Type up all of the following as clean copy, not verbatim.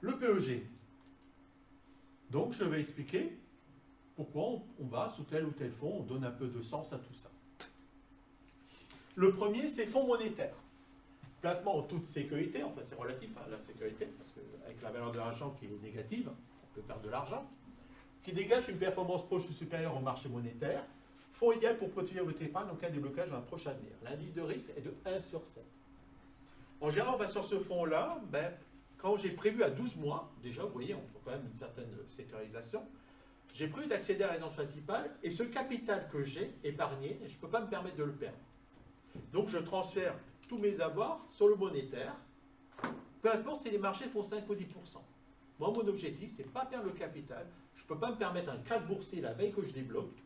Le PEG. Donc, je vais expliquer pourquoi on va sous tel ou tel fonds, on donne un peu de sens à tout ça. Le premier, c'est fonds monétaire. Placement en toute sécurité, enfin c'est relatif à la sécurité, parce qu'avec la valeur de l'argent qui est négative, on peut perdre de l'argent, qui dégage une performance proche ou supérieure au marché monétaire. Fonds idéal pour protéger votre épargne en cas de déblocage dans un proche avenir. L'indice de risque est de 1/7. En général, on va sur ce fonds-là, quand j'ai prévu à 12 mois, déjà, vous voyez, on trouve quand même une certaine sécurisation, j'ai prévu d'accéder à la résidence principale, et ce capital que j'ai épargné, je ne peux pas me permettre de le perdre. Donc je transfère tous mes avoirs sur le monétaire, peu importe si les marchés font 5 ou 10%. Moi, mon objectif, c'est de ne pas perdre le capital. Je ne peux pas me permettre un crack boursier la veille que je débloque,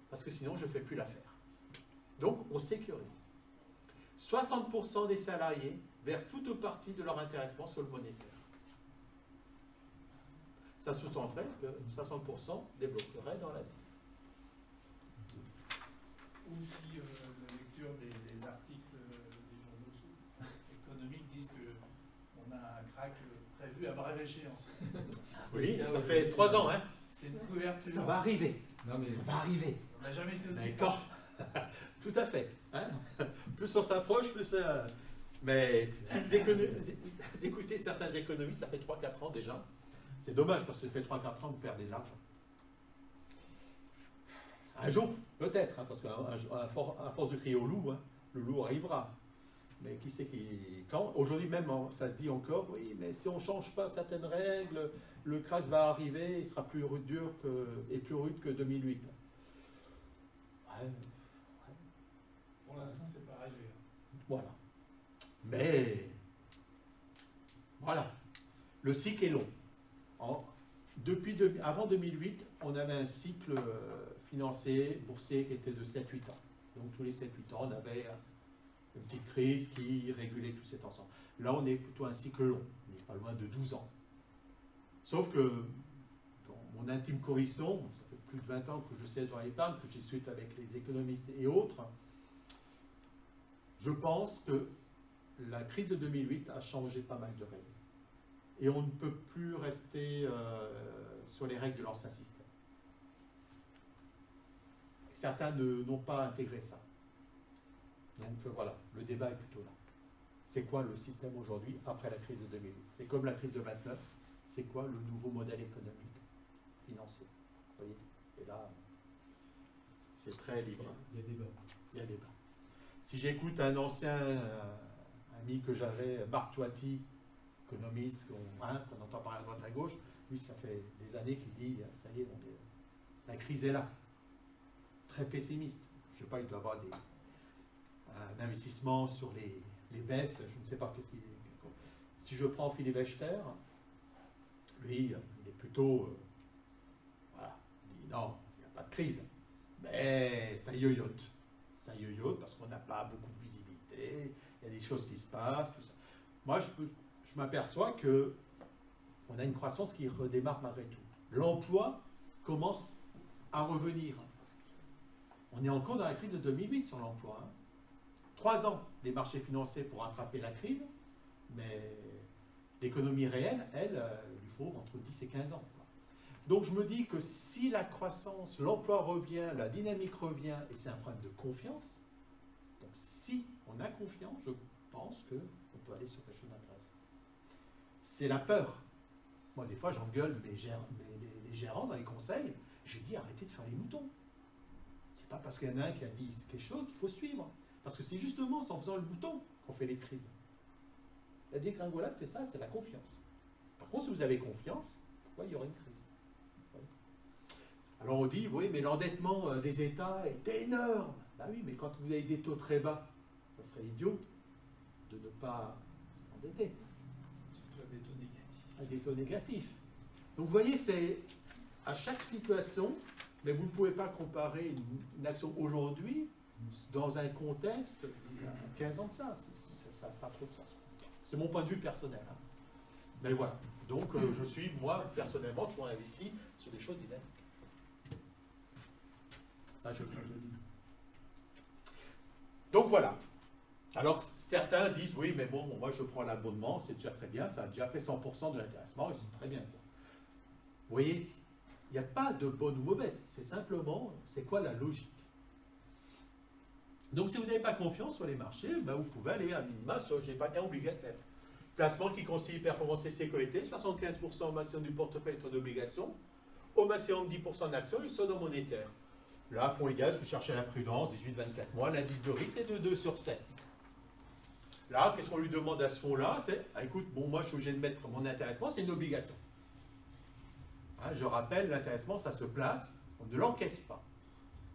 parce que sinon, je ne fais plus l'affaire. Donc, on sécurise. 60% des salariés versent toute ou partie de leur intéressement sur le monétaire. Ça sous-entendrait que 60% débloqueraient dans l'année. Ou si la lecture des articles des journaux économiques disent qu'on a un crack prévu à brève échéance. Oui, ça fait 3 ans, hein. C'est une couverture. Ça va arriver. Non, mais Ça va arriver. On n'a jamais été aussi D'accord. Tout à fait. Hein, plus on s'approche, plus... Mais si vous écoutez certains économistes, ça fait 3-4 ans déjà. C'est dommage parce que ça fait 3-4 ans que vous perdez de l'argent. Un jour, peut-être, hein, parce qu'à force de crier au loup, hein, le loup arrivera. Mais qui sait quand? Aujourd'hui même, ça se dit encore, oui, mais si on ne change pas certaines règles, le crack va arriver, il sera plus dur et plus rude que 2008. Ouais. Pour l'instant, c'est pas arrivé. Voilà. Mais, voilà. Le cycle est long. Avant 2008, on avait un cycle financier, boursier qui était de 7-8 ans. Donc tous les 7-8 ans, on avait une petite crise qui régulait tout cet ensemble. Là, on est plutôt un cycle long. On n'est pas loin de 12 ans. Sauf que, dans mon intime conviction, ça fait plus de 20 ans que je sais dans l'épargne, que j'y suis avec les économistes et autres, je pense que la crise de 2008 a changé pas mal de règles. Et on ne peut plus rester sur les règles de l'ancien système. Certains n'ont pas intégré ça. Donc voilà, le débat est plutôt là. C'est quoi le système aujourd'hui après la crise de 2008? C'est comme la crise de 29, c'est quoi le nouveau modèle économique financier? Vous voyez? Et là, c'est très libre. il y a débat. Il y a débat. Si j'écoute un ancien ami que j'avais, Marc Toiti, économiste, qu'on entend parler à droite à gauche, lui, ça fait des années qu'il dit, ça y est, la crise est là. Très pessimiste. Je ne sais pas, il doit avoir un investissement sur les baisses, je ne sais pas qu'est-ce qu'il... Si je prends Philippe Wechter, lui, il est plutôt... voilà, il dit non, il n'y a pas de crise. Mais ça yoyote. Ça yoyote parce qu'on n'a pas beaucoup de visibilité, il y a des choses qui se passent, tout ça. Moi, je m'aperçois qu'on a une croissance qui redémarre malgré tout. L'emploi commence à revenir. On est encore dans la crise de 2008 sur l'emploi. Hein. 3 ans, les marchés financiers pour rattraper la crise, mais l'économie réelle, elle, il lui faut entre 10 et 15 ans. Donc je me dis que si la croissance, l'emploi revient, la dynamique revient, et c'est un problème de confiance, donc si on a confiance, je pense qu'on peut aller sur quelque chose d'intéressant. C'est la peur. Moi, des fois, j'engueule les gérants dans les conseils, je dis arrêtez de faire les moutons. C'est pas parce qu'il y en a un qui a dit quelque chose qu'il faut suivre. Parce que c'est justement en faisant le mouton qu'on fait les crises. La dégringolade, c'est ça, c'est la confiance. Par contre, si vous avez confiance, pourquoi il y aurait une crise? Alors on dit, oui, mais l'endettement des États est énorme. Ben oui, mais quand vous avez des taux très bas, ça serait idiot de ne pas s'endetter. Surtout à des taux négatifs. À des taux négatifs. Donc vous voyez, c'est à chaque situation, mais vous ne pouvez pas comparer une action aujourd'hui dans un contexte, il y a 15 ans de ça. Ça n'a pas trop de sens. C'est mon point de vue personnel. Hein. Mais voilà. Donc je suis, moi, personnellement, toujours investi sur des choses dynamiques. Ça, je peux le dire. Donc voilà. Alors, certains disent, oui, mais bon, moi je prends l'abonnement, c'est déjà très bien, ça a déjà fait 100% de l'intéressement, et c'est très bien. Vous voyez, il n'y a pas de bonne ou mauvaise, c'est simplement, c'est quoi la logique? Donc, si vous n'avez pas confiance sur les marchés, ben, vous pouvez aller à minima sur l'épargne obligataire. Placement qui concilie performance et sécurité, 75% au maximum du portefeuille est en obligation, au maximum 10% d'actions et solde monétaire. Là, fonds et gaz, vous cherchez la prudence, 18-24 mois, l'indice de risque est de 2 sur 7. Là, qu'est-ce qu'on lui demande à ce fonds-là? C'est, ah, écoute, bon, moi je suis obligé de mettre mon intéressement, c'est une obligation. Hein, je rappelle, l'intéressement, ça se place, on ne l'encaisse pas.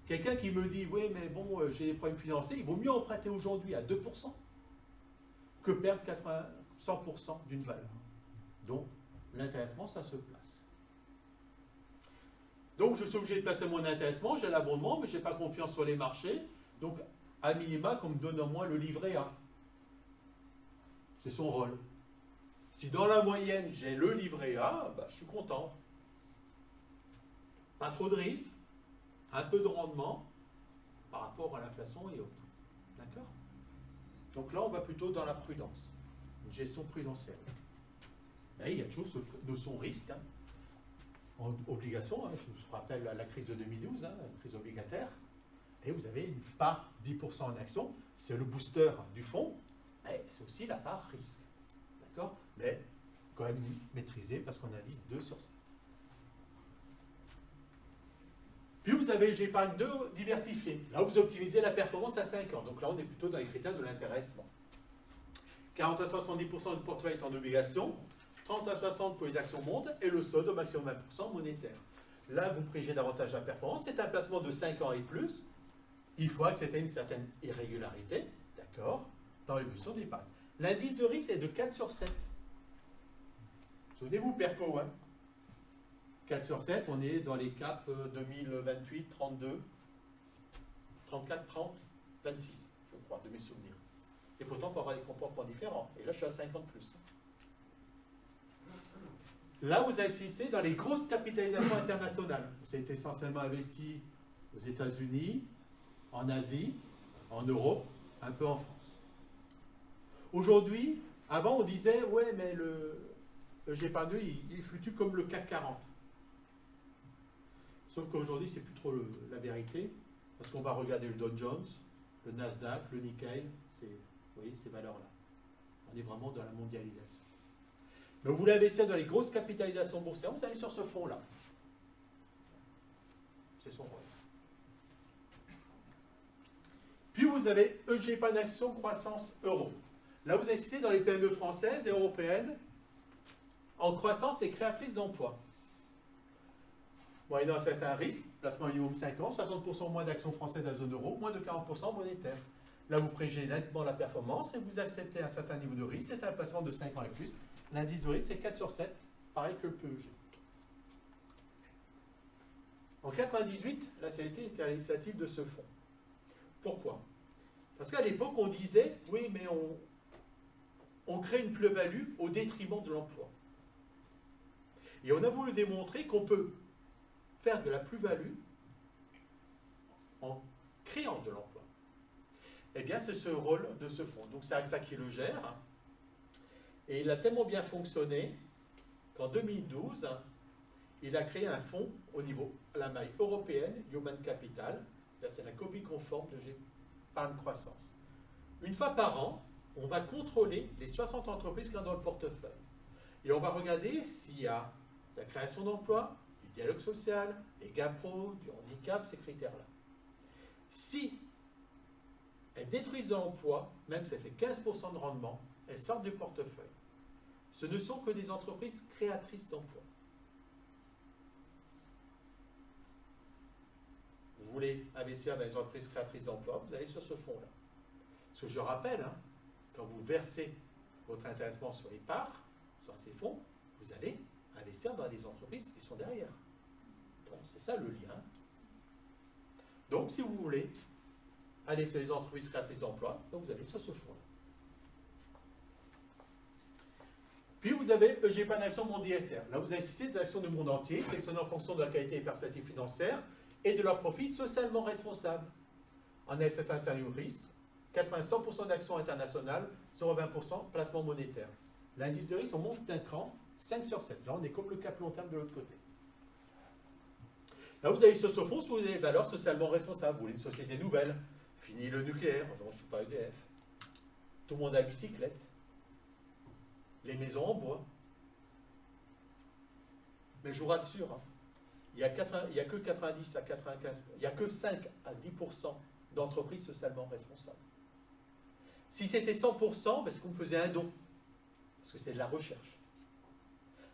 Quelqu'un qui me dit, oui, mais bon, j'ai des problèmes financiers, il vaut mieux emprunter aujourd'hui à 2% que perdre 100% d'une valeur. Donc, l'intéressement, ça se place. Donc, je suis obligé de placer mon intéressement, j'ai l'abondement, mais je n'ai pas confiance sur les marchés. Donc, à minima, qu'on me donne au moins le livret A. C'est son rôle. Si dans la moyenne, j'ai le livret A, bah, je suis content. Pas trop de risques, un peu de rendement par rapport à l'inflation et autres. D'accord? Donc là, on va plutôt dans la prudence, une gestion prudentielle. Mais il y a toujours ce notion risque. Hein. En obligation, hein, je vous rappelle la crise de 2012, hein, la crise obligataire, et vous avez une part 10% en action, c'est le booster du fonds, mais c'est aussi la part risque. D'accord? Mais quand même maîtrisé parce qu'on a dit 2 sur 7. Puis vous avez j'épargne 2 diversifié. Là, vous optimisez la performance à 5 ans. Donc là, on est plutôt dans les critères de l'intéressement. 40 à 70% du portefeuille est en obligation, 30 à 60 pour les actions mondes et le solde au maximum 20% monétaire. Là, vous privilégiez davantage la performance. C'est un placement de 5 ans et plus. Il faut accepter une certaine irrégularité, d'accord, dans l'évolution de l'épargne. L'indice de risque est de 4 sur 7. Souvenez-vous, PERCO, hein. 4 sur 7, on est dans les caps 2028, 32, 34, 30, 26, je crois, de mes souvenirs. Et pourtant, on peut avoir des comportements différents. Et là, je suis à 50 plus. Là, vous assistez dans les grosses capitalisations internationales. Vous êtes essentiellement investi aux États-Unis, en Asie, en Europe, un peu en France. Aujourd'hui, avant, on disait, ouais, mais le G-P2, il fluctue comme le CAC 40. Sauf qu'aujourd'hui, c'est plus trop la vérité, parce qu'on va regarder le Dow Jones, le Nasdaq, le Nikkei, vous voyez, ces valeurs-là. On est vraiment dans la mondialisation. Mais vous voulez investir dans les grosses capitalisations boursières, vous allez sur ce fonds-là. C'est son rôle. Puis vous avez EGEPAN Action Croissance Euro. Là, vous assistez dans les PME françaises et européennes en croissance et créatrices d'emplois. Moyennant un certain risque, placement minimum 5 ans, 60% moins d'actions françaises de la zone euro, moins de 40% monétaire. Là, vous privilégiez nettement la performance et vous acceptez un certain niveau de risque. C'est un placement de 5 ans et plus. L'indice de risque, c'est 4 sur 7, pareil que le PEG. En 1998, la CNT était à l'initiative de ce fonds. Pourquoi? Parce qu'à l'époque, on disait, oui, mais on crée une plus-value au détriment de l'emploi. Et on a voulu démontrer qu'on peut faire de la plus-value en créant de l'emploi. Eh bien, c'est ce rôle de ce fonds. Donc, c'est AXA qui le gère. Et il a tellement bien fonctionné qu'en 2012, il a créé un fonds au niveau, à la maille européenne, Human Capital. Là, c'est la copie conforme de G-Pan Croissance. Une fois par an, on va contrôler les 60 entreprises qu'il y a dans le portefeuille. Et on va regarder s'il y a de la création d'emplois, du dialogue social, des GAPRO, du handicap, ces critères-là. Si elles détruisent l'emploi, même si elles fait 15% de rendement, elles sortent du portefeuille. Ce ne sont que des entreprises créatrices d'emplois. Vous voulez investir dans les entreprises créatrices d'emplois, vous allez sur ce fonds-là. Parce que je rappelle, hein, quand vous versez votre intéressement sur les parts, sur ces fonds, vous allez investir dans les entreprises qui sont derrière. Donc, c'est ça le lien. Donc, si vous voulez aller sur les entreprises créatrices d'emplois, donc vous allez sur ce fonds-là. Puis vous avez EGEPAN Action Monde ISR. Là, vous assistez des actions du monde entier, sélectionnées en fonction de la qualité et perspectives financières et de leur profit socialement responsable. En un certain sérieux risque, 100% d'actions internationales, 0,20% placement monétaire. L'indice de risque, on monte d'un cran, 5 sur 7. Là, on est comme le cap long terme de l'autre côté. Là, vous avez sur ce fonds, vous avez des valeurs socialement responsables. Vous voulez une société nouvelle. Fini le nucléaire. Je ne suis pas EDF. Tout le monde a la bicyclette. Les maisons en bois. Mais je vous rassure, hein, il n'y a que 90 à 95, il n'y a que 5 à 10% d'entreprises socialement responsables. Si c'était 100%, parce qu'on me faisait un don, parce que c'est de la recherche.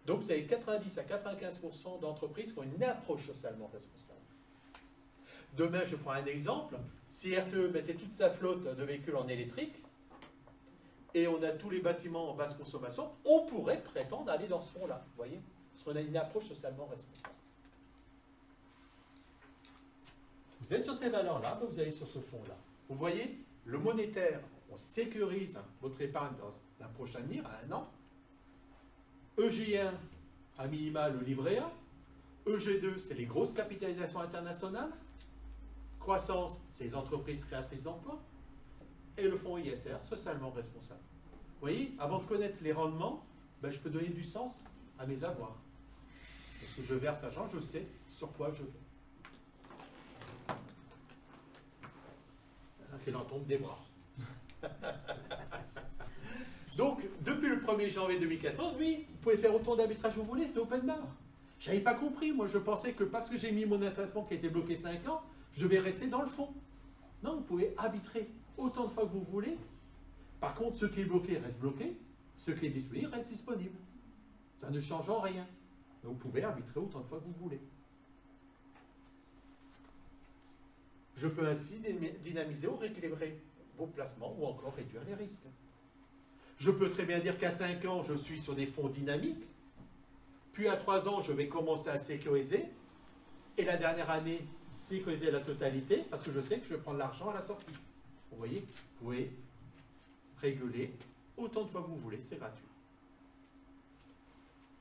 Donc vous avez 90 à 95% d'entreprises qui ont une approche socialement responsable. Demain, je prends un exemple, si RTE mettait toute sa flotte de véhicules en électrique, et on a tous les bâtiments en basse consommation, on pourrait prétendre aller dans ce fonds-là, vous voyez, parce qu'on a une approche socialement responsable. Vous êtes sur ces valeurs-là, vous allez sur ce fonds-là. Vous voyez, le monétaire, on sécurise votre épargne dans un prochain avenir, à un an. EJ1, à minima, le livret A. EG2, c'est les grosses capitalisations internationales. Croissance, c'est les entreprises créatrices d'emplois. Et le fonds ISR, socialement responsable. Vous voyez, avant de connaître les rendements, ben, je peux donner du sens à mes avoirs. Parce que je verse l'argent, je sais sur quoi je vais. Il en tombe des bras. Donc, depuis le 1er janvier 2014, oui, vous pouvez faire autant d'arbitrage que vous voulez, c'est open bar. Je n'avais pas compris, moi je pensais que parce que j'ai mis mon intéressement qui a été bloqué 5 ans, je vais rester dans le fond. Non, vous pouvez arbitrer autant de fois que vous voulez. Par contre, ce qui est bloqué reste bloqué, ce qui est disponible reste disponible. Ça ne change en rien. Donc vous pouvez arbitrer autant de fois que vous voulez. Je peux ainsi dynamiser ou rééquilibrer vos placements ou encore réduire les risques. Je peux très bien dire qu'à 5 ans, je suis sur des fonds dynamiques, puis à 3 ans, je vais commencer à sécuriser, et la dernière année, sécuriser la totalité, parce que je sais que je vais prendre l'argent à la sortie. Vous voyez, vous pouvez réguler autant de fois que vous voulez, c'est gratuit.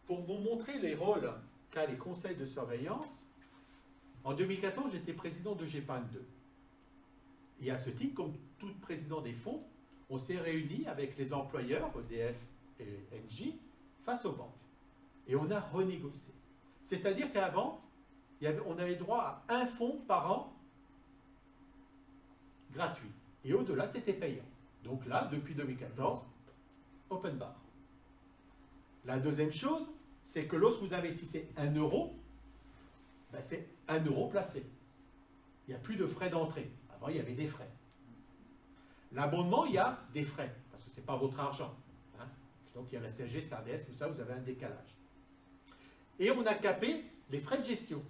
Pour vous montrer les rôles qu'a les conseils de surveillance, en 2014, j'étais président de GEPAN 2. Et à ce titre, comme tout président des fonds, on s'est réunis avec les employeurs, EDF et Engie, face aux banques. Et on a renégocié. C'est-à-dire qu'avant, on avait droit à un fonds par an gratuit. Et au-delà, c'était payant. Donc là, depuis 2014, open bar. La deuxième chose, c'est que lorsque vous investissez 1 euro, ben c'est 1 euro placé. Il n'y a plus de frais d'entrée. Avant, il y avait des frais. L'abonnement, il y a des frais, parce que ce n'est pas votre argent. Hein. Donc, il y a la CSG, CRDS, tout ça, vous avez un décalage. Et on a capé les frais de gestion.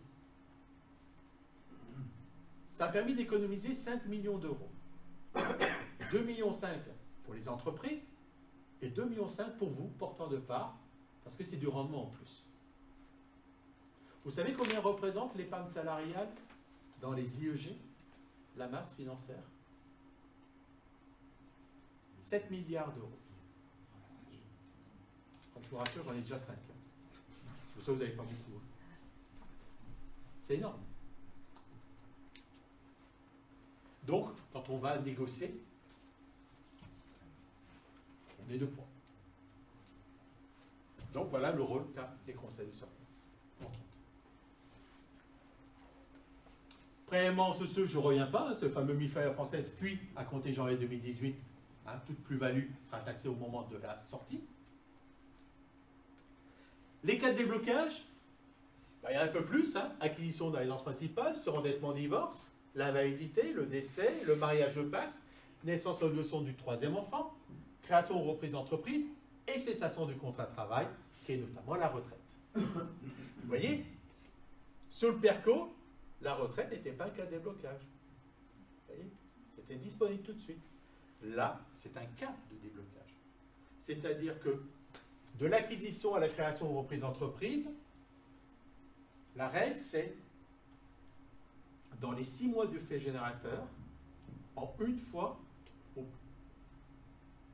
Ça a permis d'économiser 5 millions d'euros. 2,5 millions pour les entreprises et 2,5 millions pour vous, porteurs de parts, parce que c'est du rendement en plus. Vous savez combien représente l'épargne salariale dans les IEG, la masse financière? 7 milliards d'euros. Je vous rassure, j'en ai déjà 5. C'est pour ça que vous n'avez pas beaucoup. C'est énorme. Donc, quand on va négocier, on est 2 points. Donc, voilà le rôle qu'a les conseils de surveillance. Prélèvement ce je ne reviens pas, hein, ce fameux MIFIR française, puis à compter janvier 2018, hein, toute plus-value sera taxée au moment de la sortie. Les cas de déblocage, ben, il y a un peu plus, hein, acquisition de la résidence principale, surendettement divorce, l'invalidité, le décès, le mariage de Pax, naissance ou leçon du 3e enfant, création ou reprise d'entreprise et cessation du contrat de travail, qui est notamment la retraite. Vous voyez, sur le PERCO, la retraite n'était pas un cas de déblocage. Vous voyez, c'était disponible tout de suite. Là, c'est un cas de déblocage. C'est-à-dire que de l'acquisition à la création ou reprise d'entreprise, la règle, c'est dans les 6 mois du fait générateur, en une fois,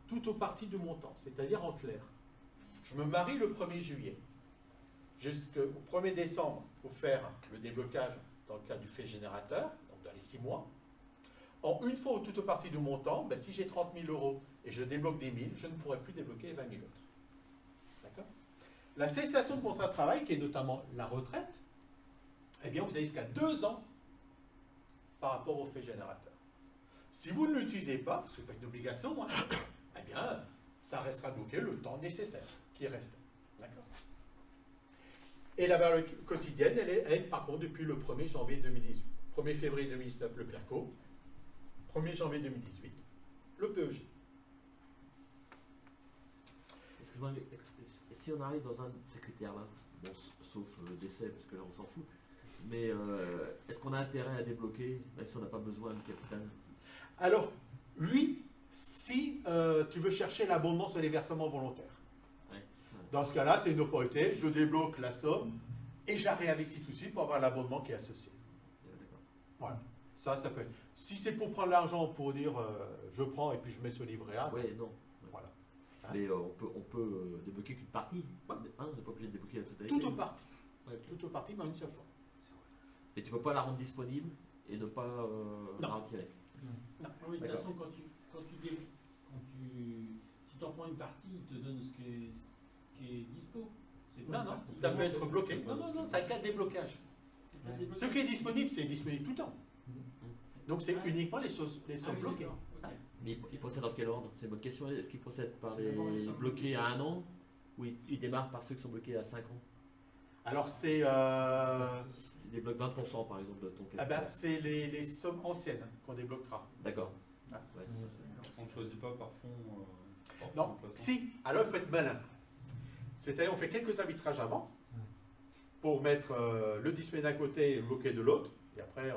tout au parti du montant, c'est-à-dire en clair. Je me marie le 1er juillet. Jusqu'au 1er décembre, il faut faire le déblocage dans le cas du fait générateur, donc dans les 6 mois. En une fois ou toute partie du montant, ben, si j'ai 30 000 euros et je débloque 10 000, je ne pourrai plus débloquer les 20 000 autres. D'accord? La cessation de contrat de travail, qui est notamment la retraite, eh bien, vous avez jusqu'à 2 ans par rapport au fait générateur. Si vous ne l'utilisez pas, parce que ce n'est pas une obligation, hein, eh bien, ça restera bloqué le temps nécessaire qui reste. D'accord? Et la valeur quotidienne, elle est, par contre, depuis le 1er janvier 2018. 1er février 2019, le PERCO. 1er janvier 2018, le PEG. Excuse-moi, mais si on arrive dans un de ces critères-là, bon, sauf le décès, parce que là on s'en fout, mais est-ce qu'on a intérêt à débloquer, même si on n'a pas besoin de capital? Alors, oui, si tu veux chercher l'abondement sur les versements volontaires. Ouais, ça. Dans ce cas-là, c'est une opportunité, je débloque la somme et je la réinvestis tout de suite pour avoir l'abondement qui est associé. D'accord. Voilà. Ça peut être. Si c'est pour prendre l'argent pour dire je prends et puis je mets sur livret A, Oui, non. voilà. Hein? Mais on peut débloquer qu'une partie. Ouais. Hein, on n'est pas obligé de débloquer la totalité. Tout ou partie. Ouais. Tout ou partie, mais une seule fois. Et tu ne peux pas la rendre disponible et ne pas la Non. retirer. Non. Oui, de toute D'accord. façon, si tu en prends une partie, il te donne ce qui est dispo. C'est pas Non, une non, partie. ça peut être bloqué. Non, ça a un déblocage. C'est pas Ouais. débloqué. Ce qui est disponible, c'est disponible tout le temps. Donc c'est Ah. uniquement les sommes Ah oui, bloquées. d'accord, ok. Mais il procède dans quel ordre? C'est une bonne question. Est-ce qu'il procède par C'est d'abord les les sommes bloqués bloquées. à 1 an ou il démarre par ceux qui sont bloqués à 5 ans? Alors c'est Si tu débloques 20% par exemple de ton ah capital. ben, c'est les sommes anciennes qu'on débloquera. D'accord. Ah. Ouais. On ne choisit pas par fond. Par Non, fond de placement. si, alors il faut être malin. C'est-à-dire on fait quelques arbitrages avant pour mettre le disponible d'un côté et le bloqué de l'autre, et après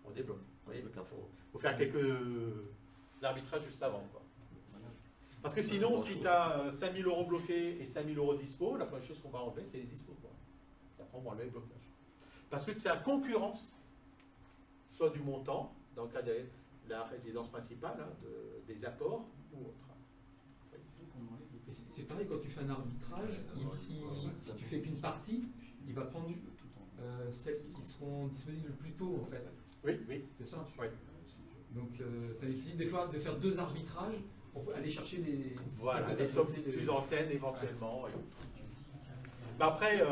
on débloque. Vous voyez, Débloque un fond. faut faire quelques arbitrages juste avant, quoi. Parce que sinon, si tu as 5 000 euros bloqués et 5 000 euros dispo, la première chose qu'on va enlever, c'est les dispos, quoi. Et après, on va enlever le blocage. Parce que c'est la concurrence, soit du montant, dans le cas de la résidence principale, hein, des apports ou autre. Donc, on enlève Et c'est pareil, quand tu fais un arbitrage, si tu fais qu'une partie, il va prendre celles qui seront disponibles le plus tôt, en fait. Oui, oui. C'est ça? Oui. Donc ça nécessite des fois de faire 2 arbitrages pour aller chercher des... Voilà, des sommes plus anciennes éventuellement. Et autres. Mais après,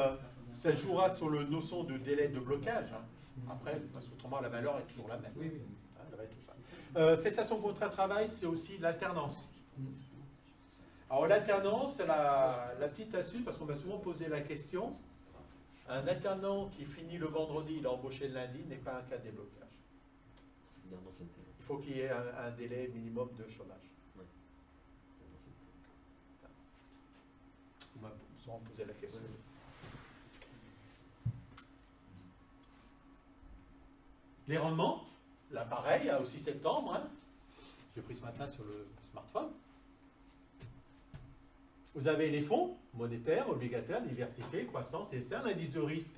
ça jouera sur le notion de délai de blocage. Hein. Après, parce qu'autrement, la valeur est toujours la même. Oui, oui. Hein, elle va être pas. Cessation de contrat de travail, c'est aussi l'alternance. Alors l'alternance, c'est la petite astuce, parce qu'on m'a souvent posé la question. Un alternant qui finit le vendredi, il est embauché le lundi, n'est pas un cas de déblocage. C'est une garde d'ancienneté. Il faut qu'il y ait un délai minimum de chômage. On m'a souvent posé la question. Les rendements, là pareil, à aussi septembre, hein. J'ai pris ce matin sur le smartphone. Vous avez les fonds monétaires, obligataires, diversifiés, croissance, et c'est un indice de risque.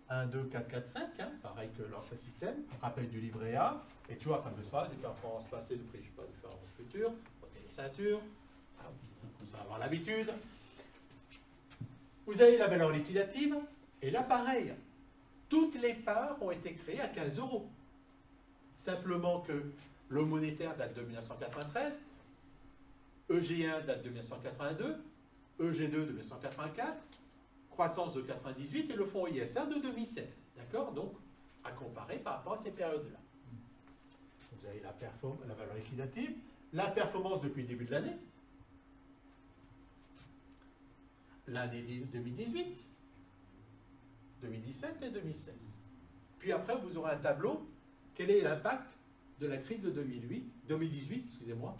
1, 2, 4, 4, 5, hein, pareil que l'ancien système, rappel du livret A, et tu vois, fameuse phrase, les performances passées ne prient pas les performances futures, prenez les ceintures, on va avoir l'habitude. Vous avez la valeur liquidative, et là pareil, toutes les parts ont été créées à 15 euros. Simplement que le monétaire date de 1993, EG1 date de 1982, EG2 de 1984, croissance de 98 et le fonds ISA de 2007. D'accord? Donc, à comparer par rapport à ces périodes-là. Vous avez la valeur liquidative, la performance depuis le début de l'année, l'année 2018, 2017 et 2016. Puis après, vous aurez un tableau, quel est l'impact de la crise de 2018, excusez-moi,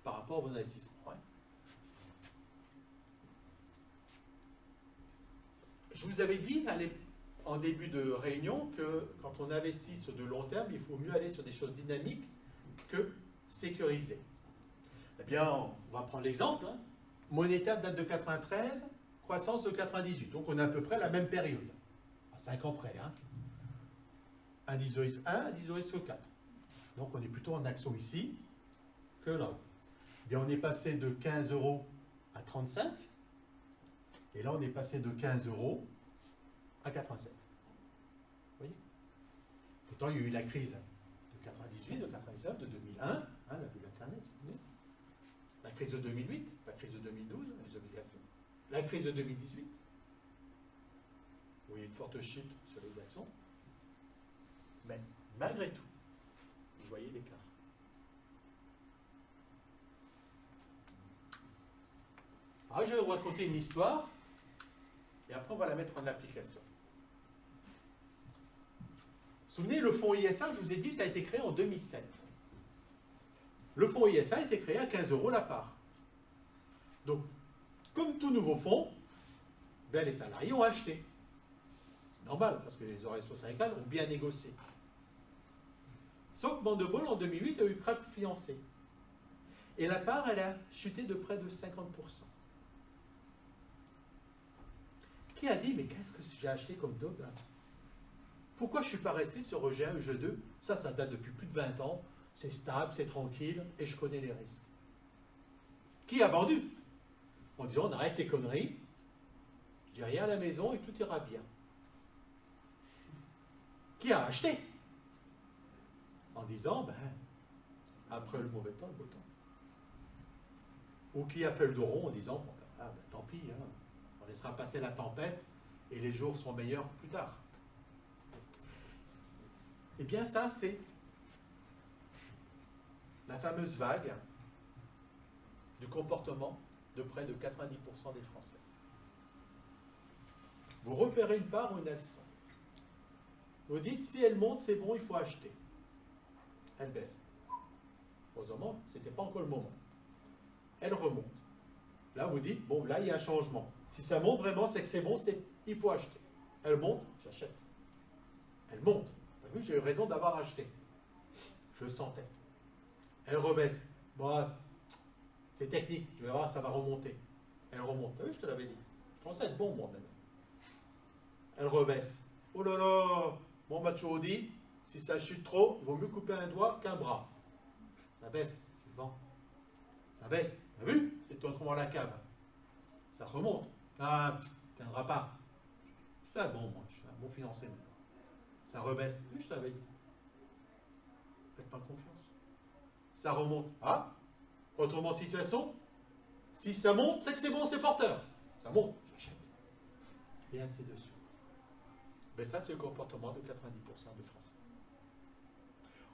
par rapport à vos investissements. Ouais. Je vous avais dit en début de réunion que quand on investit sur de long terme, il faut mieux aller sur des choses dynamiques que sécurisées. Eh bien, on va prendre l'exemple. Hein. Monétaire date de 93, croissance de 98. Donc on a à peu près la même période. À 5 ans près. Hein. Indice de risque 1, indice de risque 4. Donc on est plutôt en action ici que là. Eh bien, on est passé de 15 euros à 35. Et là, on est passé de 15 euros à 87. Vous voyez? Pourtant, il y a eu la crise de 98, de 99, de 2001, hein, la bulle Internet, vous vous souvenez? La crise de 2008, la crise de 2012, les obligations. La crise de 2018, vous voyez une forte chute sur les actions. Mais malgré tout, vous voyez l'écart. Alors, je vais vous raconter une histoire et après on va la mettre en application. Vous vous souvenez, le fonds ISA, je vous ai dit, ça a été créé en 2007. Le fonds ISA a été créé à 15 € la part. Donc, comme tout nouveau fonds, ben, les salariés ont acheté. C'est normal, parce que les organisations syndicales ont bien négocié. Sauf que Mandebol, en 2008, il y a eu crack financier. Et la part, elle a chuté de près de 50%. Qui a dit, mais qu'est-ce que j'ai acheté comme daube là? Pourquoi je ne suis pas resté sur EG1, EG2? Ça date depuis plus de 20 ans. C'est stable, c'est tranquille, et je connais les risques. Qui a vendu? En disant, on arrête les conneries, j'ai rien à la maison et tout ira bien. Qui a acheté? En disant, ben, après le mauvais temps, le beau temps. Ou qui a fait le dos rond en disant, bon, ben, tant pis, hein, on laissera passer la tempête et les jours seront meilleurs plus tard. Eh bien, ça, c'est la fameuse vague du comportement de près de 90% des Français. Vous repérez une part ou une action. Vous dites, si elle monte, c'est bon, il faut acheter. Elle baisse. Heureusement, ce n'était pas encore le moment. Elle remonte. Là, vous dites, bon, là, il y a un changement. Si ça monte vraiment, c'est que c'est bon, il faut acheter. Elle monte, j'achète. Elle monte. Vous avez vu, j'ai eu raison d'avoir acheté. Je le sentais. Elle rebaisse. Bon, c'est technique, tu vas voir, ça va remonter. Elle remonte. Tu as vu, je te l'avais dit. Je pensais être bon, moi, même. Elle rebaisse. Oh là là, mon macho dit, si ça chute trop, il vaut mieux couper un doigt qu'un bras. Ça baisse, c'est le vent. Ça baisse. Tu as vu? C'est autrement la cave. Ça remonte. Ah, tu ne tiendras pas. Je suis bon, moi, je suis un bon financier maintenant. Ça rebaisse. Oui, je t'avais dit. Faites pas confiance. Ça remonte. Ah, autrement situation, si ça monte, c'est que c'est bon, c'est porteur. Ça monte, j'achète. Et ainsi de suite. Mais ça, c'est le comportement de 90% de Français.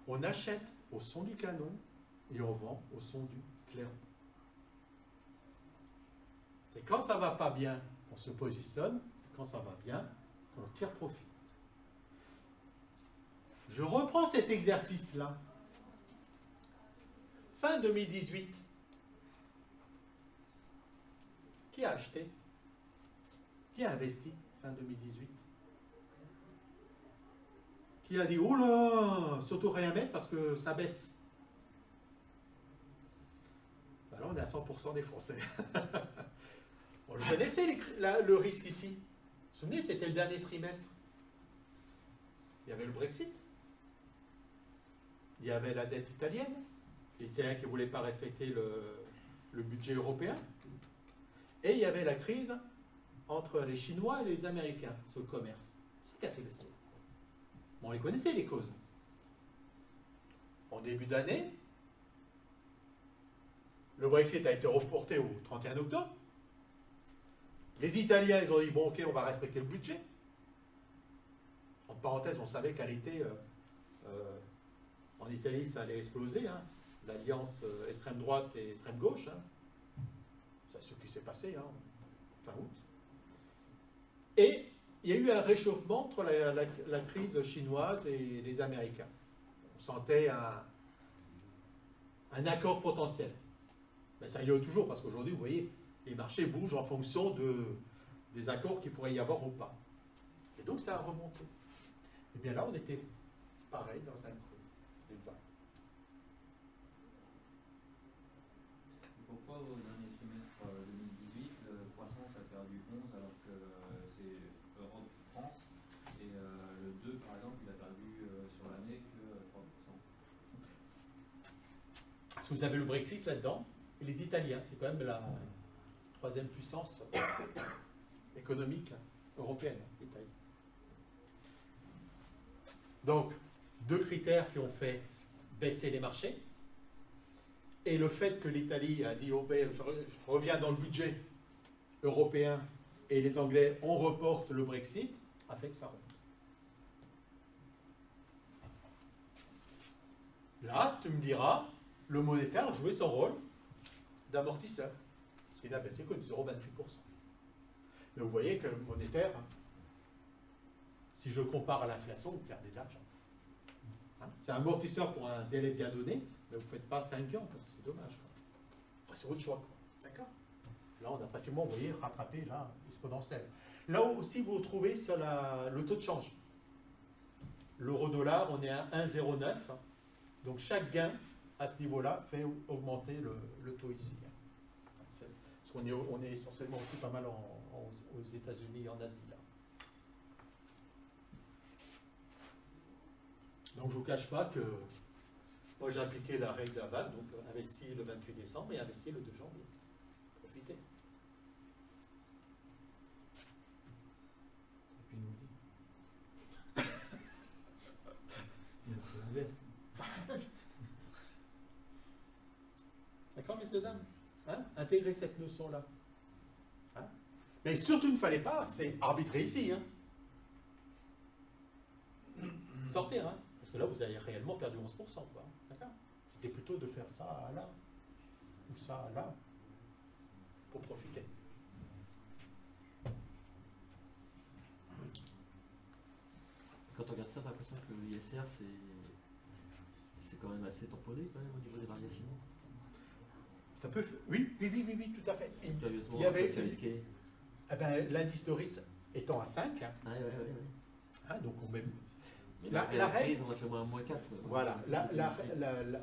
On achète au son du canon et on vend au son du clairon. C'est quand ça ne va pas bien qu'on se positionne, quand ça va bien qu'on tire profit. Je reprends cet exercice-là. Fin 2018. Qui a acheté? Qui a investi fin 2018? Qui a dit, oh là, surtout rien mettre parce que ça baisse? Ben là, on est à 100% des Français. On le connaissait, le risque ici. Vous vous souvenez, c'était le dernier trimestre. Il y avait le Brexit. Il y avait la dette italienne. Les Italiens qui ne voulaient pas respecter le budget européen. Et il y avait la crise entre les Chinois et les Américains sur le commerce. C'est ce qui a fait baisser. Bon, on les connaissait, les causes. En début d'année, le Brexit a été reporté au 31 octobre. Les Italiens, ils ont dit, bon, ok, on va respecter le budget. En parenthèse, on savait qu'à l'été, en Italie, ça allait exploser, hein, l'alliance extrême droite et extrême gauche. Hein. C'est ce qui s'est passé, hein, fin août. Et il y a eu un réchauffement entre la crise chinoise et les Américains. On sentait un accord potentiel. Mais ça y est toujours, parce qu'aujourd'hui, vous voyez, les marchés bougent en fonction des accords qu'il pourrait y avoir ou pas. Et donc, ça a remonté. Et bien là, on était pareil dans un creux. Pourquoi au dernier trimestre 2018, la croissance a perdu 11 alors que c'est Europe-France et le 2 par exemple, il a perdu sur l'année que 3%. Parce que vous avez le Brexit là-dedans, et les Italiens, c'est quand même la troisième puissance économique européenne, l'Italie. Donc, deux critères qui ont fait baisser les marchés. Et le fait que l'Italie a dit oh, ben, je reviens dans le budget européen et les Anglais, on reporte le Brexit, a fait que ça remonte. Là, tu me diras, le monétaire a joué son rôle d'amortisseur, parce qu'il n'a baissé que de 0,28%. Mais vous voyez que le monétaire, si je compare à l'inflation, vous perdez de l'argent. Hein? C'est un amortisseur pour un délai bien donné, mais vous ne faites pas 5 ans, parce que c'est dommage. Enfin, c'est votre choix. D'accord? Là, on a pratiquement, vous voyez, rattrapé là, exponentiel. Là aussi, vous retrouvez sur le taux de change. L'euro-dollar, on est à 1,09. Donc chaque gain à ce niveau-là fait augmenter le taux ici. Parce qu'on est essentiellement aussi pas mal aux États-Unis et en Asie. Là. Donc je ne vous cache pas que moi j'ai appliqué la règle Aval, donc investi le 28 décembre et investi le 2 janvier. Profitez. Et puis nous dit. C'est l'inverse. D'accord, messieurs, dames, hein? Intégrez cette notion-là. Hein? Mais surtout, il ne fallait pas, c'est arbitrer ici. Hein? Sortir, hein? Parce que là, vous avez réellement perdu 11%. Quoi. D'accord? C'était plutôt de faire ça là, ou ça là, pour profiter. Quand on regarde ça, t'as l'impression que l'ISR, c'est quand même assez tamponné quand même, au niveau des variations. Ça peut... Oui, tout à fait. Curieusement, Il y avait... c'est risqué. Eh ben, l'indice de risque étant à 5, hein, Ouais. hein, donc on met... La La règle, on a fait moins 4. voilà,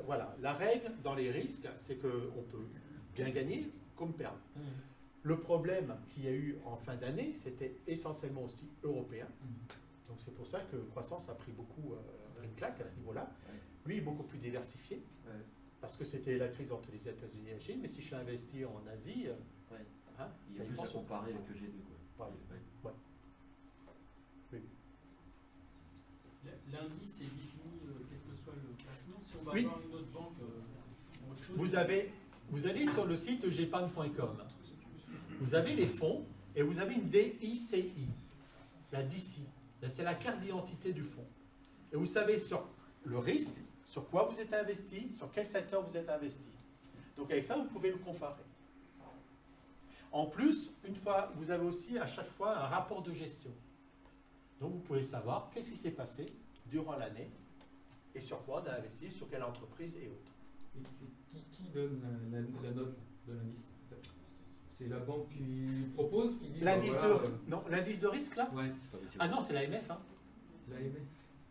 voilà, la règle dans les risques, c'est qu'on peut bien gagner comme perdre. Le problème qu'il y a eu en fin d'année, c'était essentiellement aussi européen. Donc c'est pour ça que Croissance a pris beaucoup une claque à ce niveau-là. Lui est beaucoup plus diversifié, parce que c'était la crise entre les États-Unis et la Chine, mais si je suis investi en Asie, hein, Il y ça a y plus à pense. comparer avec le G2. Quoi. Voilà. Ouais. Oui. L'indice est défini, quel que soit le classement. Si on va Oui. voir une autre banque, autre chose. Vous allez sur le site egepan.com, vous avez les fonds et vous avez une DICI, la DICI. C'est la carte d'identité du fonds. Et vous savez sur le risque, sur quoi vous êtes investi, sur quel secteur vous êtes investi. Donc avec ça, vous pouvez le comparer. En plus, une fois, vous avez aussi à chaque fois un rapport de gestion. Donc vous pouvez savoir qu'est-ce qui s'est passé durant l'année et sur quoi on a investi, sur quelle entreprise et autres. Et c'est qui donne la note de l'indice en fait? C'est la banque qui propose, qui dit... L'indice bah, voilà, non, l'indice de risque là? ouais, Ah non, c'est l'AMF. Hein. c'est l'AMF.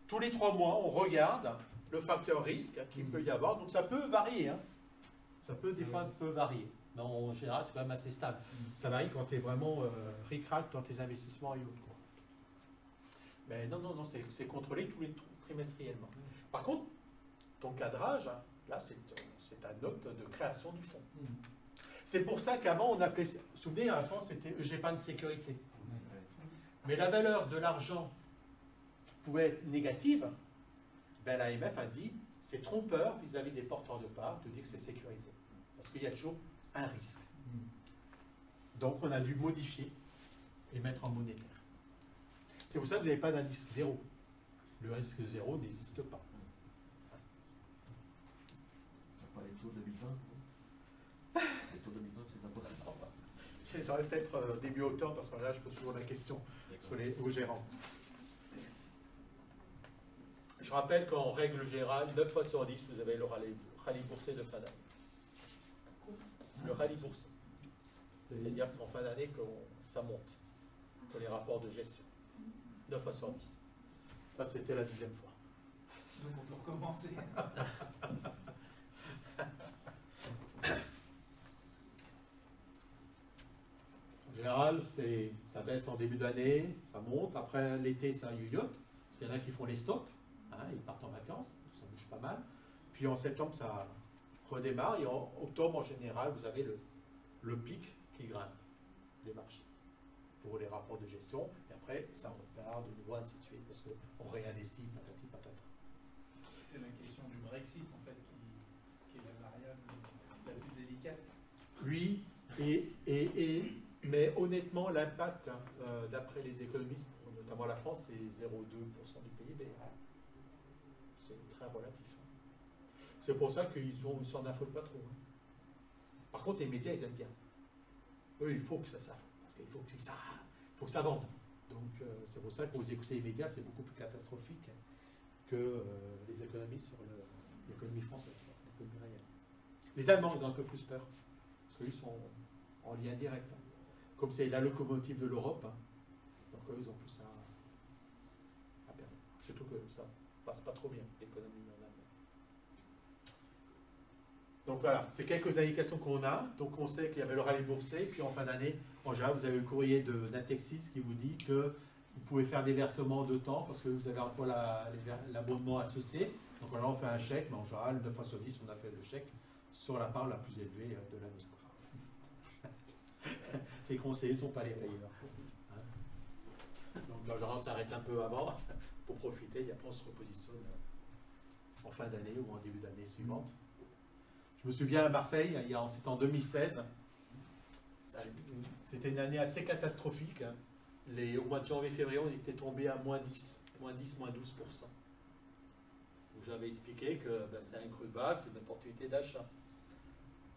Tous les 3 mois, on regarde le facteur risque qu'il peut y avoir. Donc ça peut varier. Hein. Ça peut des fois un peu varier. Mais en général, c'est quand même assez stable. Ça varie quand tu es vraiment ric-rac dans tes investissements et autres. Quoi. Mais non, c'est contrôlé tous les trimestriellement. Par contre, ton cadrage, hein, là, c'est ta note de création du fonds. C'est pour ça qu'avant, on appelait, vous vous souvenez, avant, c'était EGEPAN sécurité. Mais la valeur de l'argent pouvait être négative. Ben, l'AMF a dit, c'est trompeur vis-à-vis des porteurs de parts de dire que c'est sécurisé. Parce qu'il y a toujours un risque. Donc, on a dû modifier et mettre en monétaire. C'est pour ça que vous n'avez pas d'indice zéro. Le risque zéro n'existe pas. Pas les taux 2020. Les taux 2020, c'est important. J'aurais peut-être début octobre, parce que là, je pose toujours la question aux gérants. Je rappelle qu'en règle générale, 9 fois sur 10, vous avez le rallye boursier de fin d'année. Le rallye boursier. C'est-à-dire que c'est en fin d'année que ça monte pour les rapports de gestion. 9 fois sur 10. Ça, c'était la 10e fois. Donc on peut recommencer. En général, ça baisse en début d'année, ça monte. Après l'été, ça yoyote. Parce qu'il y en a qui font les stops. Hein, ils partent en vacances, ça bouge pas mal. Puis en septembre, ça redémarre. Et en octobre, en général, vous avez le pic qui grimpe des marchés pour les rapports de gestion. Et après, ça repart de nouveau, ainsi de suite, parce qu'on réinvestit, patati patata. c'est la question du Brexit, en fait, qui est la variable la plus délicate. Oui, mais honnêtement, l'impact, hein, d'après les économistes, notamment la France, c'est 0,2% du PIB. C'est très relatif. C'est pour ça qu'ils s'en affolent pas trop. Hein. Par contre, les médias, ils aiment bien. Eux, il faut que ça s'affole, parce qu'il faut que ça vende. Donc, c'est pour ça que vous écoutez les médias, c'est beaucoup plus catastrophique que les économistes sur l'économie française, l'économie réelle. Les Allemands, ils ont un peu plus peur, parce qu'ils sont en lien direct. Hein. Comme c'est la locomotive de l'Europe, hein, donc eux, ils ont plus à perdre. Surtout que ça passe pas trop bien, l'économie en Allemagne. Donc voilà, c'est quelques indications qu'on a. Donc on sait qu'il y avait le rallye boursier, puis en fin d'année, en général, vous avez le courrier de Natexis qui vous dit que vous pouvez faire des versements de temps parce que vous avez encore l'abonnement associé. Donc là, on fait un chèque, mais en général, 9 fois sur 10, on a fait le chèque sur la part la plus élevée de l'année. Les conseillers ne sont pas les payeurs. Hein. Donc en général, on s'arrête un peu avant pour profiter, et après on se repositionne en fin d'année ou en début d'année suivante. Je me souviens à Marseille, c'était en 2016, c'était une année assez catastrophique. Hein. Au mois de janvier-février, on était tombé à moins 10, moins 12%. Où j'avais expliqué que c'est un creux de vague, c'est une opportunité d'achat.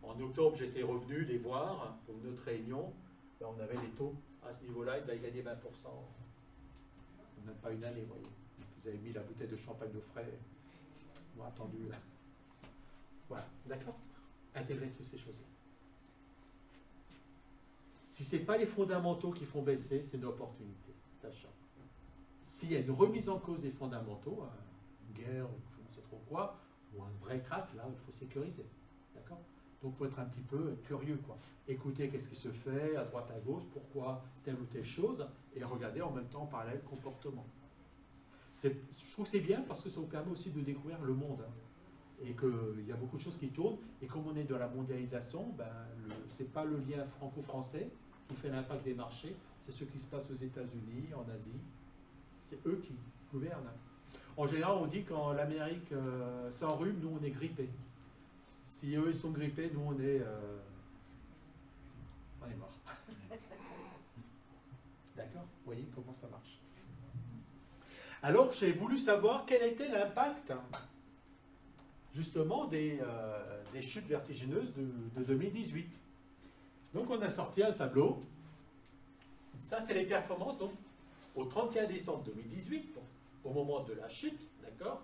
En octobre, j'étais revenu les voir pour une autre réunion. On avait les taux à ce niveau-là, ils avaient gagné 20%. Même pas une année, vous voyez. Ils avaient mis la bouteille de champagne au frais. Ils m'ont attendu. Voilà, d'accord? Intégrer toutes ces choses-là. Si ce n'est pas les fondamentaux qui font baisser, c'est une opportunité d'achat. S'il y a une remise en cause des fondamentaux, une guerre ou je ne sais trop quoi, ou un vrai crack, là, il faut sécuriser. D'accord? Donc, il faut être un petit peu curieux, quoi. Écouter qu'est-ce qui se fait à droite, à gauche, pourquoi telle ou telle chose, et regarder en même temps en parallèle le comportement. Je trouve que c'est bien parce que ça vous permet aussi de découvrir le monde. Hein. Et qu'il y a beaucoup de choses qui tournent. Et comme on est dans la mondialisation, ce n'est pas le lien franco-français qui fait l'impact des marchés, c'est ce qui se passe aux États-Unis, en Asie. C'est eux qui gouvernent. En général, on dit quand l'Amérique s'enrhume, nous on est grippés. Si eux ils sont grippés, nous on est morts. D'accord? Vous voyez comment ça marche. Alors, j'ai voulu savoir quel était l'impact justement des chutes vertigineuses de 2018. Donc on a sorti un tableau. Ça, c'est les performances donc, au 31 décembre 2018, donc, au moment de la chute, d'accord,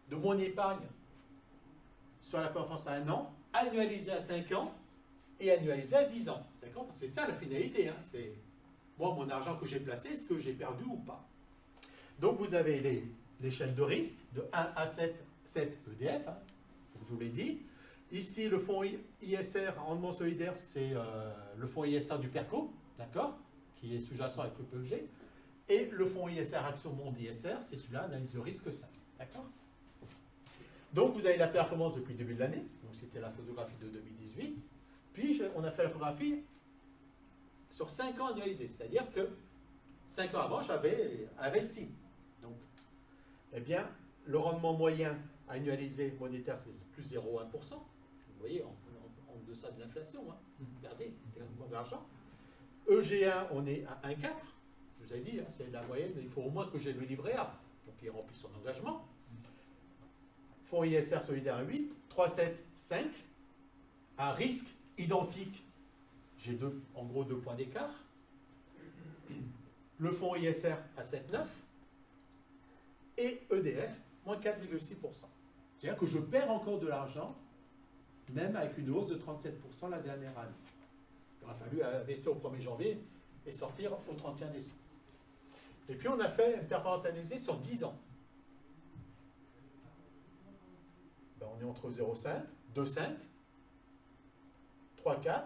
de mon épargne sur la performance à 1 an, annualisée à 5 ans et annualisée à 10 ans. D'accord? C'est ça la finalité. Hein, c'est moi, mon argent que j'ai placé, est-ce que j'ai perdu ou pas? Donc vous avez l'échelle de risque de 1 à 7 EDF, hein, comme je vous l'ai dit. Ici, le fonds ISR, rendement solidaire, c'est le fonds ISR du PERCO, d'accord, qui est sous-jacent avec le PEG. Et le fonds ISR Action Monde ISR, c'est celui-là, analyse de risque 5, d'accord. Donc, vous avez la performance depuis le début de l'année, donc c'était la photographie de 2018. Puis, on a fait la photographie sur 5 ans annualisés, c'est-à-dire que 5 ans avant, j'avais investi. Donc, eh bien, le rendement moyen annualisé monétaire, c'est plus 0,1%. Vous voyez, en deçà de l'inflation. Hein. Regardez, tellement d'argent. EG1, on est à 1,4. Je vous ai dit, hein, c'est la moyenne. Il faut au moins que j'ai le livret A. Donc, il remplit son engagement. Fonds ISR solidaire à 8. 3,7, 5. À risque identique, j'ai en gros 2 points d'écart. Le fonds ISR à 7,9. Et EDF, moins 4,6%. C'est-à-dire que je perds encore de l'argent, même avec une hausse de 37% la dernière année. Il aura fallu baisser au 1er janvier et sortir au 31 décembre. Et puis on a fait une performance analysée sur 10 ans. On est entre 0,5, 2,5, 3,4,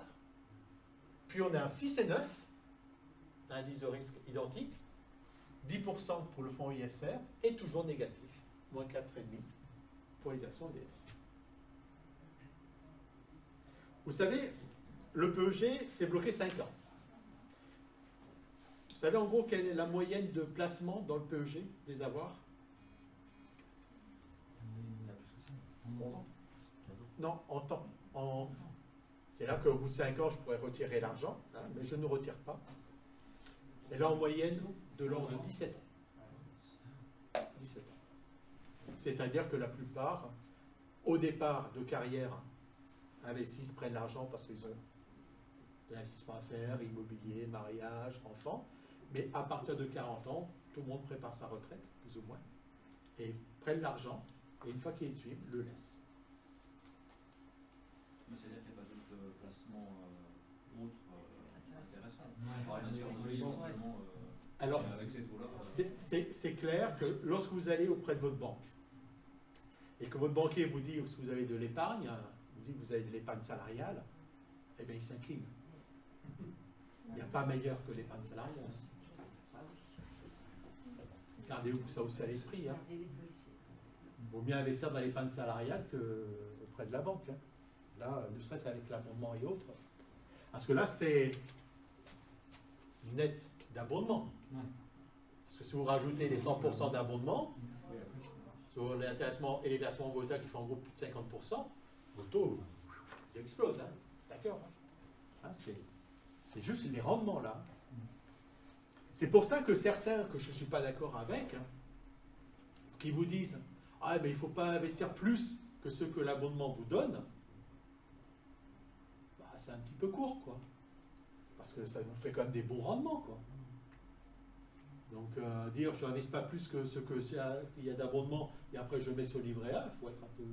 puis on est à 6 et 9, indice de risque identique, 10% pour le fonds ISR, et toujours négatif, moins 4,5 pour les actions EDF. Vous savez, le PEG s'est bloqué 5 ans. Vous savez en gros quelle est la moyenne de placement dans le PEG des avoirs? montant. 15 ans. Non, en temps. C'est là qu'au bout de 5 ans, je pourrais retirer l'argent, hein, mais je ne retire pas. Et là, en moyenne, de l'ordre de 17 ans. 17 ans. C'est-à-dire que la plupart, au départ de carrière, investissent, prennent l'argent parce qu'ils ont de l'investissement à faire, immobilier, mariage, enfants. Mais à partir de 40 ans, tout le monde prépare sa retraite, plus ou moins, et prennent l'argent, et une fois qu'ils le suivent, le laissent. Mais c'est-à-dire qu'il n'y a pas d'autres placements autres intéressants. Ouais, Bien sûr, on les vend. simplement, Alors, avec ces taux-là. c'est clair que lorsque vous allez auprès de votre banque, et que votre banquier vous dit que vous avez de l'épargne, vous dit que vous avez de l'épargne salariale, eh bien il s'incline. Il n'y a pas meilleur que l'épargne salariale. Gardez-vous ça aussi à l'esprit. Hein. Il vaut mieux investir dans l'épargne salariale qu'auprès de la banque. Hein. Là, ne serait-ce avec l'abondement et autres. Parce que là, c'est net d'abondement. Ouais. Parce que si vous rajoutez les 100% d'abondement, sur l'intéressement et les versements volontaires qui font en gros plus de 50%, vos taux, ils explosent. Hein. D'accord, hein, c'est juste les rendements là. C'est pour ça que certains, que je ne suis pas d'accord avec, hein, qui vous disent « Ah, mais il ne faut pas investir plus que ce que l'abondement vous donne », bah, c'est un petit peu court, quoi. Parce que ça vous fait quand même des bons rendements, quoi. Donc, dire « Je n'investis pas plus que ce qu'il y a d'abondement et après je mets sur le livret A », il faut être un peu...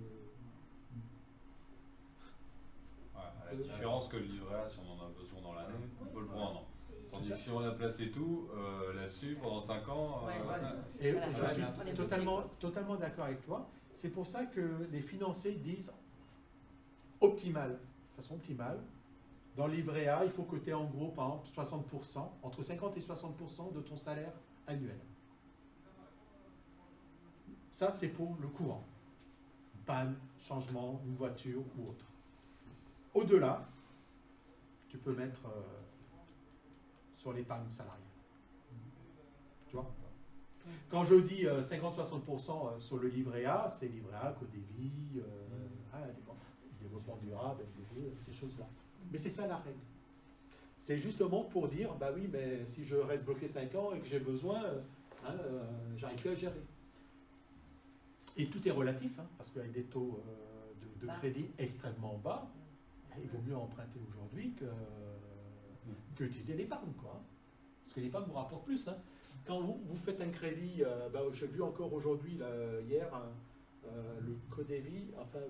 Ouais, à la différence que le livret A, si on en a besoin dans l'année, on peut le prendre. Tandis que si on a placé tout là-dessus pendant 5 ans... Et Voilà, je suis on est totalement d'accord avec toi. C'est pour ça que les financiers disent optimal, de façon optimale. Dans le livret A, il faut que tu aies en gros, par exemple, 60%, entre 50 et 60% de ton salaire annuel. Ça, c'est pour le courant. Panne, changement, une voiture ou autre. Au-delà, tu peux mettre sur l'épargne salariale. Tu vois ? Quand je dis 50-60% sur le livret A, c'est livret A, Codévi, développement durable, ces choses-là. Mais c'est ça la règle. C'est justement pour dire, bah oui, mais si je reste bloqué 5 ans et que j'ai besoin, j'arrive plus à gérer. Et tout est relatif, hein, parce qu'avec des taux de crédit extrêmement bas, il vaut mieux emprunter aujourd'hui que utiliser l'épargne, quoi. Parce que l'épargne vous rapporte plus. Hein. Quand vous faites un crédit, j'ai vu encore aujourd'hui, hier, le Codévi, enfin,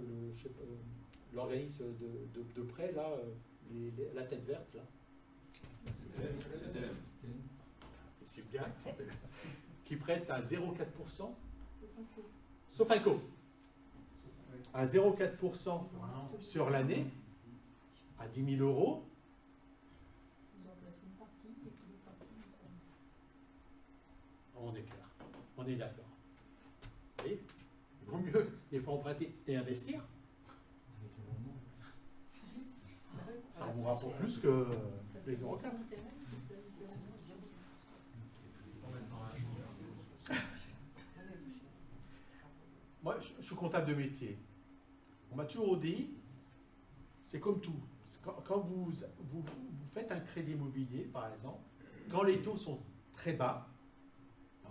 l'organisme de prêt, là, la tête verte, là. C'est bien. Qui prête à 0,4%. Sofinco. À 0,4% sur l'année, à 10 000 euros. On est clair. On est d'accord. Vous voyez, il vaut mieux des fois emprunter et investir. Ça vous rapporte plus que les 0,4. Moi, je suis comptable de métier. On m'a toujours dit, c'est comme tout. Quand vous faites un crédit immobilier, par exemple, quand les taux sont très bas,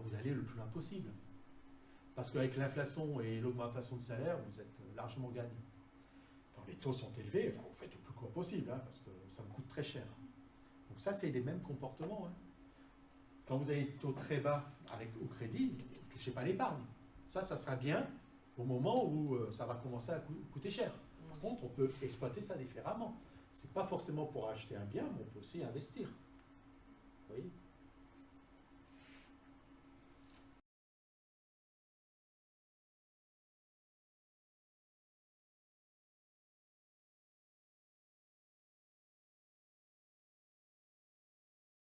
vous allez le plus loin possible. Parce qu'avec l'inflation et l'augmentation de salaire, vous êtes largement gagnant. Quand les taux sont élevés, vous faites le plus court possible, hein, parce que ça vous coûte très cher. Donc ça, c'est les mêmes comportements. Hein. Quand vous avez des taux très bas au crédit, ne touchez pas l'épargne. Ça sera bien au moment où ça va commencer à coûter cher. Par contre, on peut exploiter ça différemment. Ce n'est pas forcément pour acheter un bien, mais on peut aussi investir. Vous voyez ?